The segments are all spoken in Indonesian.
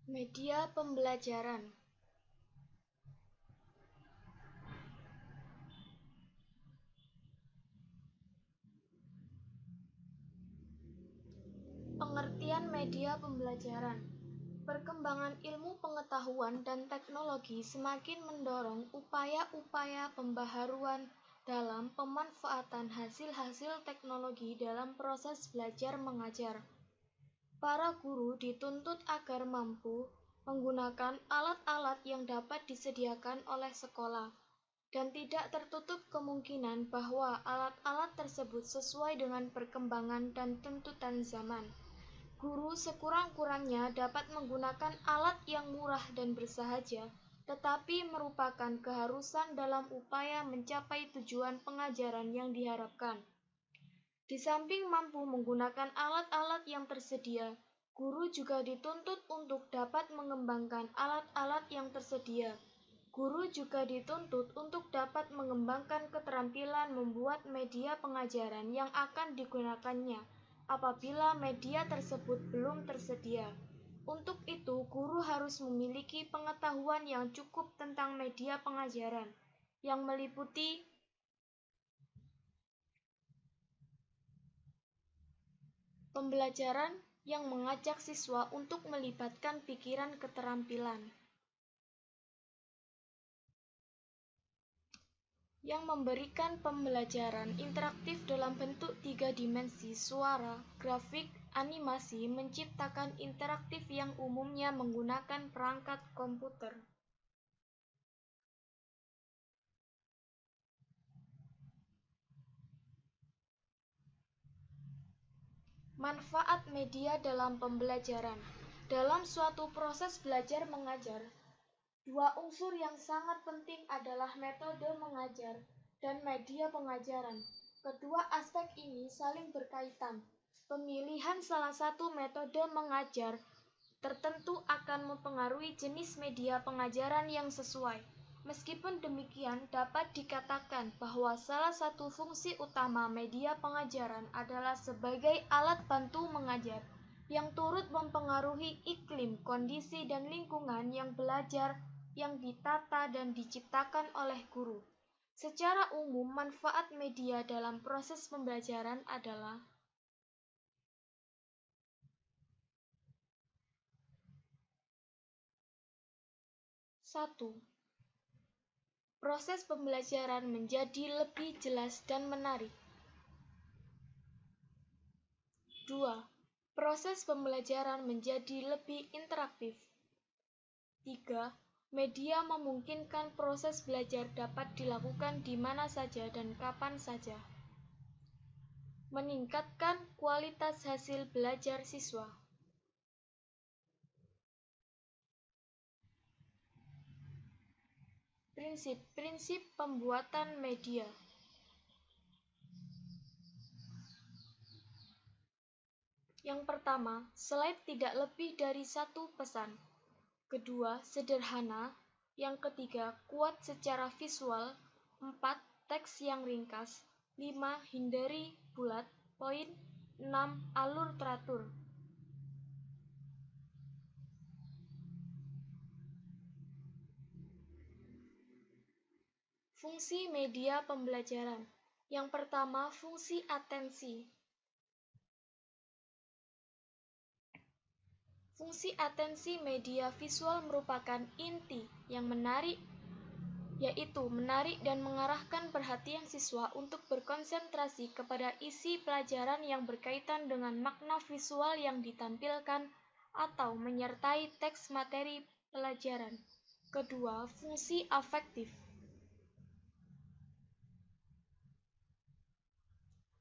Media pembelajaran. Pengertian media pembelajaran. Perkembangan ilmu pengetahuan dan teknologi semakin mendorong upaya-upaya pembaharuan dalam pemanfaatan hasil-hasil teknologi dalam proses belajar mengajar. Para guru dituntut agar mampu menggunakan alat-alat yang dapat disediakan oleh sekolah, dan tidak tertutup kemungkinan bahwa alat-alat tersebut sesuai dengan perkembangan dan tuntutan zaman. Guru sekurang-kurangnya dapat menggunakan alat yang murah dan bersahaja, tetapi merupakan keharusan dalam upaya mencapai tujuan pengajaran yang diharapkan. Di samping mampu menggunakan alat-alat yang tersedia, guru juga dituntut untuk dapat mengembangkan alat-alat yang tersedia. Guru juga dituntut untuk dapat mengembangkan keterampilan membuat media pengajaran yang akan digunakannya apabila media tersebut belum tersedia. Untuk itu, guru harus memiliki pengetahuan yang cukup tentang media pengajaran, yang meliputi pembelajaran yang mengajak siswa untuk melibatkan pikiran keterampilan, yang memberikan pembelajaran interaktif dalam bentuk 3 dimensi suara, grafik, animasi, menciptakan interaktif yang umumnya menggunakan perangkat komputer. Manfaat media dalam pembelajaran. Dalam suatu proses belajar mengajar, dua unsur yang sangat penting adalah metode mengajar dan media pengajaran. Kedua aspek ini saling berkaitan. Pemilihan salah satu metode mengajar tertentu akan mempengaruhi jenis media pengajaran yang sesuai. Meskipun demikian, dapat dikatakan bahwa salah satu fungsi utama media pengajaran adalah sebagai alat bantu mengajar, yang turut mempengaruhi iklim, kondisi, dan lingkungan yang belajar yang ditata dan diciptakan oleh guru. Secara umum, manfaat media dalam proses pembelajaran adalah: 1. Proses pembelajaran menjadi lebih jelas dan menarik. 2. Proses pembelajaran menjadi lebih interaktif. 3. Media memungkinkan proses belajar dapat dilakukan di mana saja dan kapan saja. Meningkatkan kualitas hasil belajar siswa. Prinsip-prinsip pembuatan media. Yang pertama, slide tidak lebih dari satu pesan. Kedua, sederhana. Yang ketiga, kuat secara visual. 4. Teks yang ringkas. 5. Hindari bullet point. 6. Alur teratur. Fungsi media pembelajaran. Yang pertama, fungsi atensi. Fungsi atensi media visual merupakan inti yang menarik, yaitu menarik dan mengarahkan perhatian siswa untuk berkonsentrasi kepada isi pelajaran yang berkaitan dengan makna visual yang ditampilkan atau menyertai teks materi pelajaran. Kedua, fungsi afektif.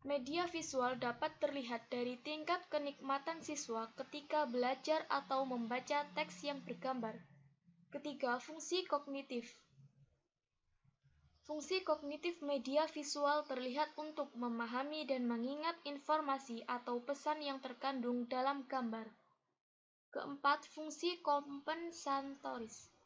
Media visual dapat terlihat dari tingkat kenikmatan siswa ketika belajar atau membaca teks yang bergambar. Ketiga, fungsi kognitif. Fungsi kognitif media visual terlihat untuk memahami dan mengingat informasi atau pesan yang terkandung dalam gambar. Keempat, fungsi kompensatoris.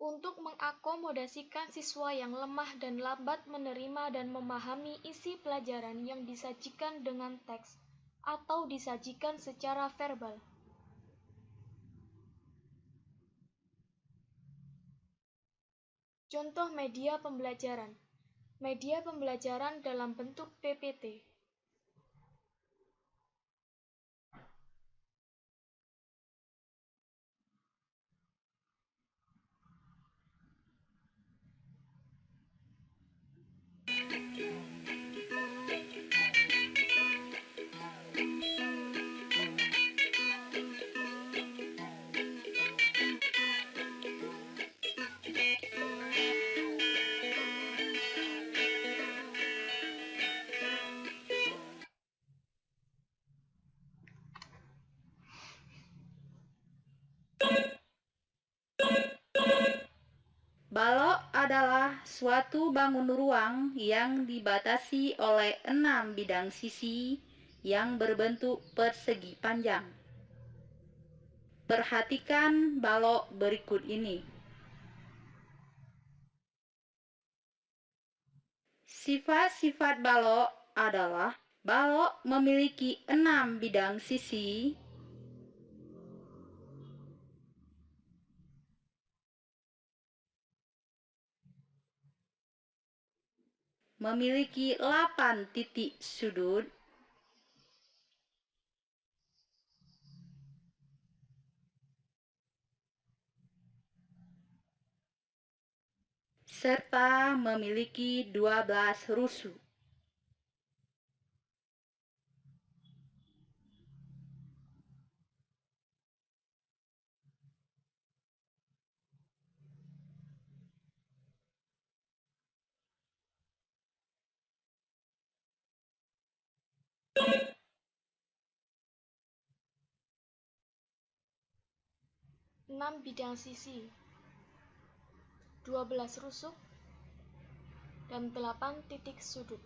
untuk mengakomodasikan siswa yang lemah dan lambat menerima dan memahami isi pelajaran yang disajikan dengan teks atau disajikan secara verbal. Contoh media pembelajaran. Media pembelajaran dalam bentuk PPT. Balok adalah suatu bangun ruang yang dibatasi oleh 6 bidang sisi yang berbentuk persegi panjang. Perhatikan balok berikut ini. Sifat-sifat balok adalah balok memiliki 6 bidang sisi, memiliki 8 titik sudut, serta memiliki 12 rusuk. Enam bidang sisi, 12 rusuk, dan 8 titik sudut.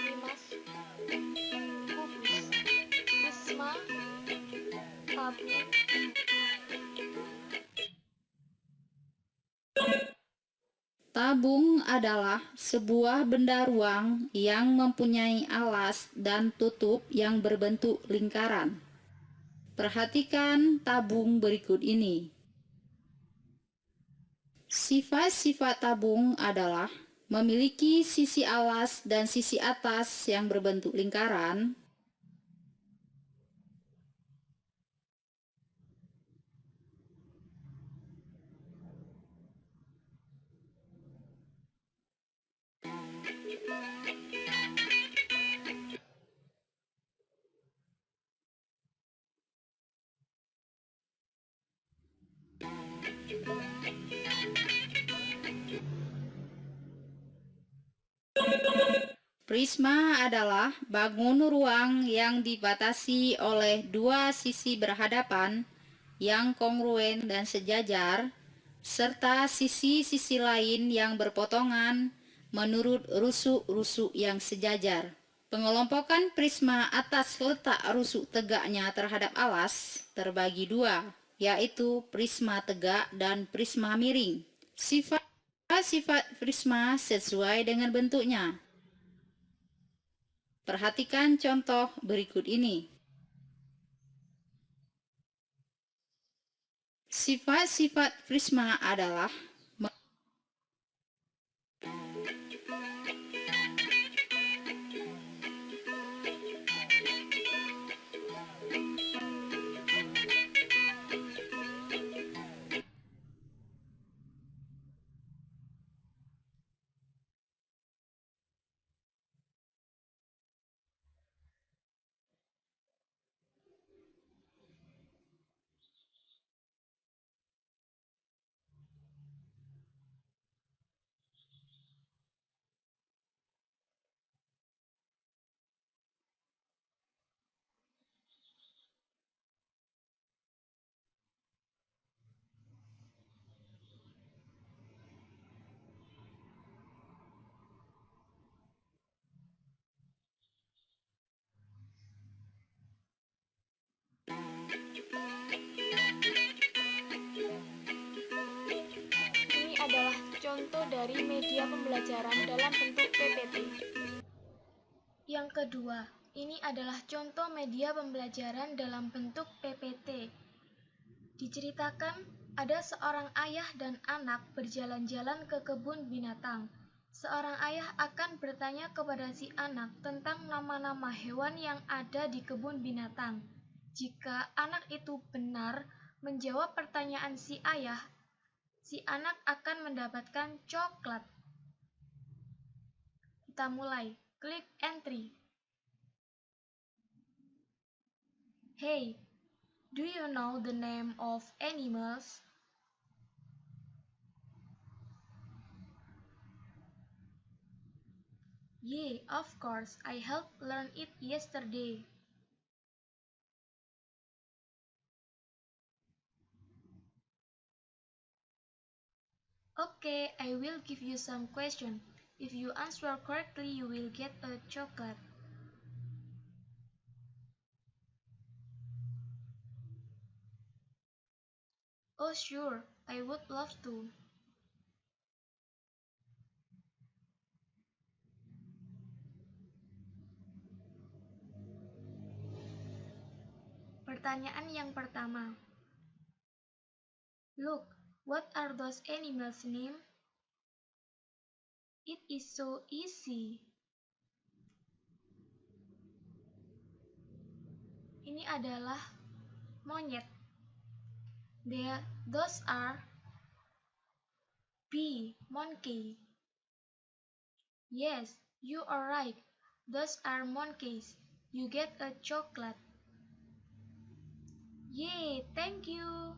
Limas, kubus, prisma, tabung, Tabung adalah sebuah benda ruang yang mempunyai alas dan tutup yang berbentuk lingkaran. Perhatikan tabung berikut ini. Sifat-sifat tabung adalah memiliki sisi alas dan sisi atas yang berbentuk lingkaran, prisma adalah bangun ruang yang dibatasi oleh dua sisi berhadapan yang kongruen dan sejajar, serta sisi-sisi lain yang berpotongan menurut rusuk-rusuk yang sejajar. Pengelompokan prisma atas letak rusuk tegaknya terhadap alas terbagi dua, yaitu prisma tegak dan prisma miring. Sifat prisma sesuai dengan bentuknya. Perhatikan contoh berikut ini. Sifat-sifat prisma adalah dari media pembelajaran dalam bentuk PPT. Yang kedua, ini adalah contoh media pembelajaran dalam bentuk PPT. Diceritakan, ada seorang ayah dan anak berjalan-jalan ke kebun binatang. Seorang ayah akan bertanya kepada si anak tentang nama-nama hewan yang ada di kebun binatang. Jika anak itu benar menjawab pertanyaan si ayah, si anak akan mendapatkan coklat. Kita mulai. Klik entry. Hey, do you know the name of animals? Yeah, of course. I helped learn it yesterday. Okay, I will give you some questions. If you answer correctly, you will get a chocolate. Oh, sure. I would love to. Pertanyaan yang pertama. Look, what are those animals' names? It is so easy. Ini adalah monyet. Those are bee, monkey. Yes, you are right. Those are monkeys. You get a chocolate. Yay, thank you.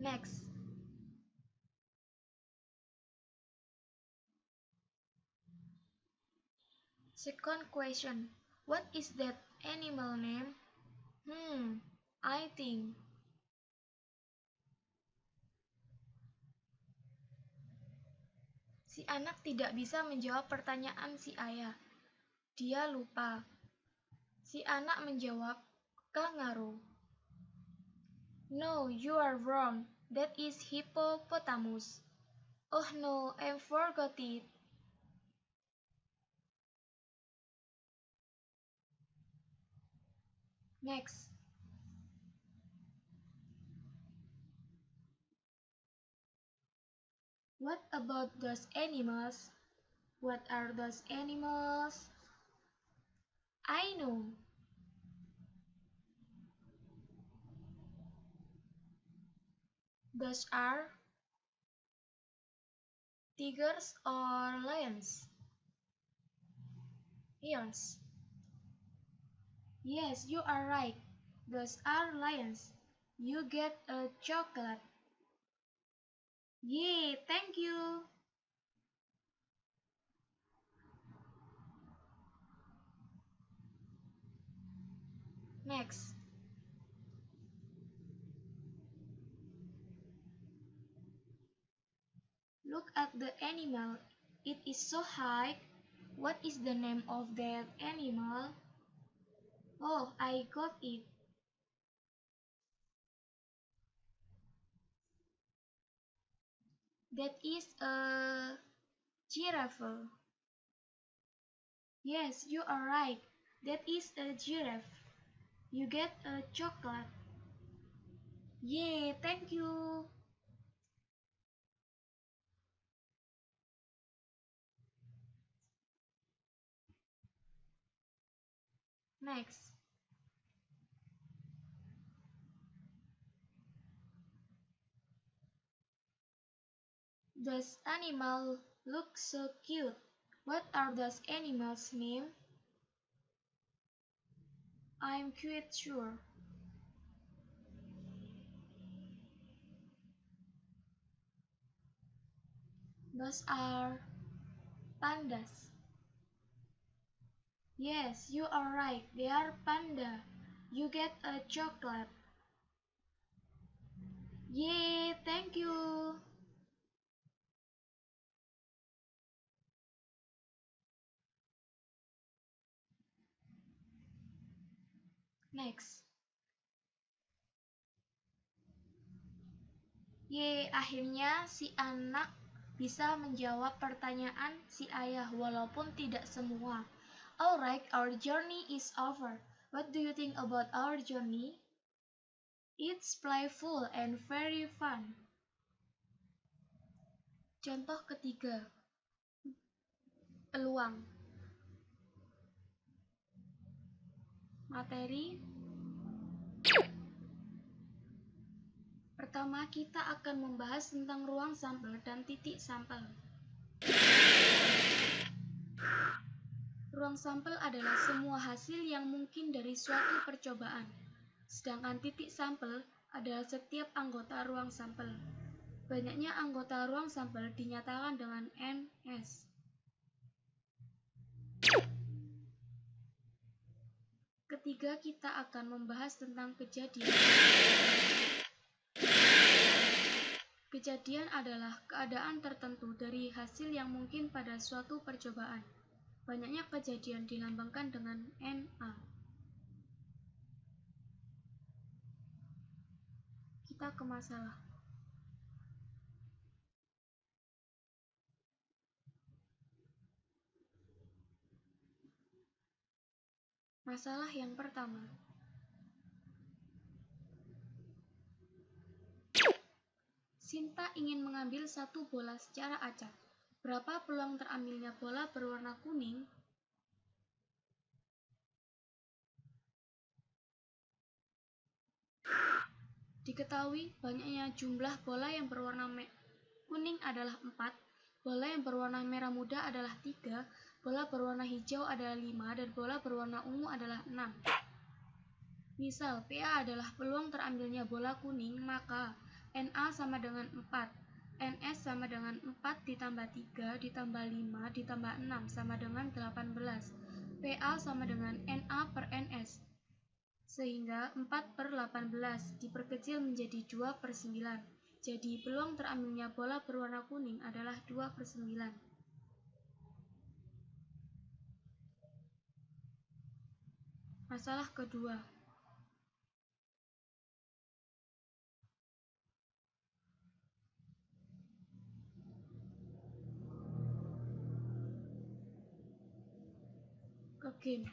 Next. Second question. What is that animal name? I think. Si anak tidak bisa menjawab pertanyaan si ayah. Dia lupa. Si anak menjawab, kangaroo. No, you are wrong. That is hippopotamus. Oh no, I forgot it. Next. What about those animals? What are those animals? I know. Those are tigers or lions? Lions. Yes, you are right. Those are lions. You get a chocolate. Yay, thank you. Next. Look at the animal. It is so high. What is the name of that animal? Oh, I got it. That is a giraffe. Yes, you are right. That is a giraffe. You get a chocolate. Yay, thank you. Next. This animal looks so cute. What are those animals' names? I'm quite sure. Those are pandas. Yes, you are right. They are panda. You get a chocolate. Yay, thank you. Next. Akhirnya si anak bisa menjawab pertanyaan si ayah walaupun tidak semua. Alright, our journey is over. What do you think about our journey? It's playful and very fun. Contoh ketiga, peluang. Materi. Pertama, kita akan membahas tentang ruang sampel dan titik sampel. Ruang sampel adalah semua hasil yang mungkin dari suatu percobaan, sedangkan titik sampel adalah setiap anggota ruang sampel. Banyaknya anggota ruang sampel dinyatakan dengan NS. Ketiga, kita akan membahas tentang kejadian. Kejadian adalah keadaan tertentu dari hasil yang mungkin pada suatu percobaan. Banyaknya kejadian dilambangkan dengan NA. Kita ke masalah. Masalah yang pertama. Sinta ingin mengambil satu bola secara acak. Berapa peluang terambilnya bola berwarna kuning? Diketahui banyaknya jumlah bola yang berwarna kuning adalah 4, bola yang berwarna merah muda adalah 3, bola berwarna hijau adalah 5, dan bola berwarna ungu adalah 6. Misal, PA adalah peluang terambilnya bola kuning, maka NA sama dengan 4. NS sama dengan 4 ditambah 3 ditambah 5 ditambah 6 sama dengan 18. PA sama dengan NA per NS. Sehingga 4/18 diperkecil menjadi 2/9. Jadi peluang terambilnya bola berwarna kuning adalah 2/9. Masalah kedua. Ke game.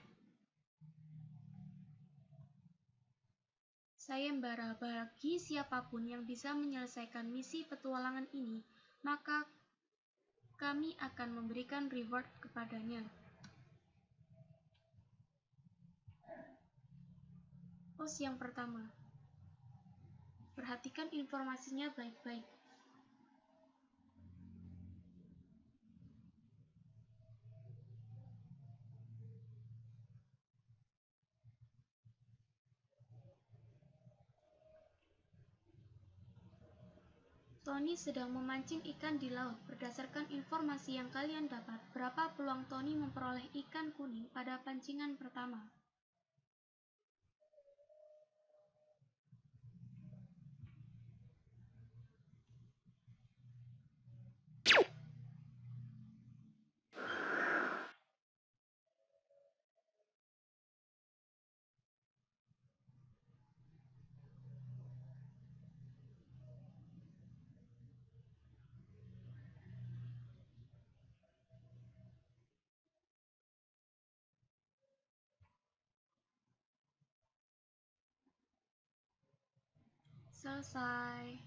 Sayembara bagi siapapun yang bisa menyelesaikan misi petualangan ini, maka kami akan memberikan reward kepadanya. Pos yang pertama. Perhatikan informasinya baik-baik. Tony sedang memancing ikan di laut. Berdasarkan informasi yang kalian dapat, berapa peluang Tony memperoleh ikan kuning pada pancingan pertama? Selesai.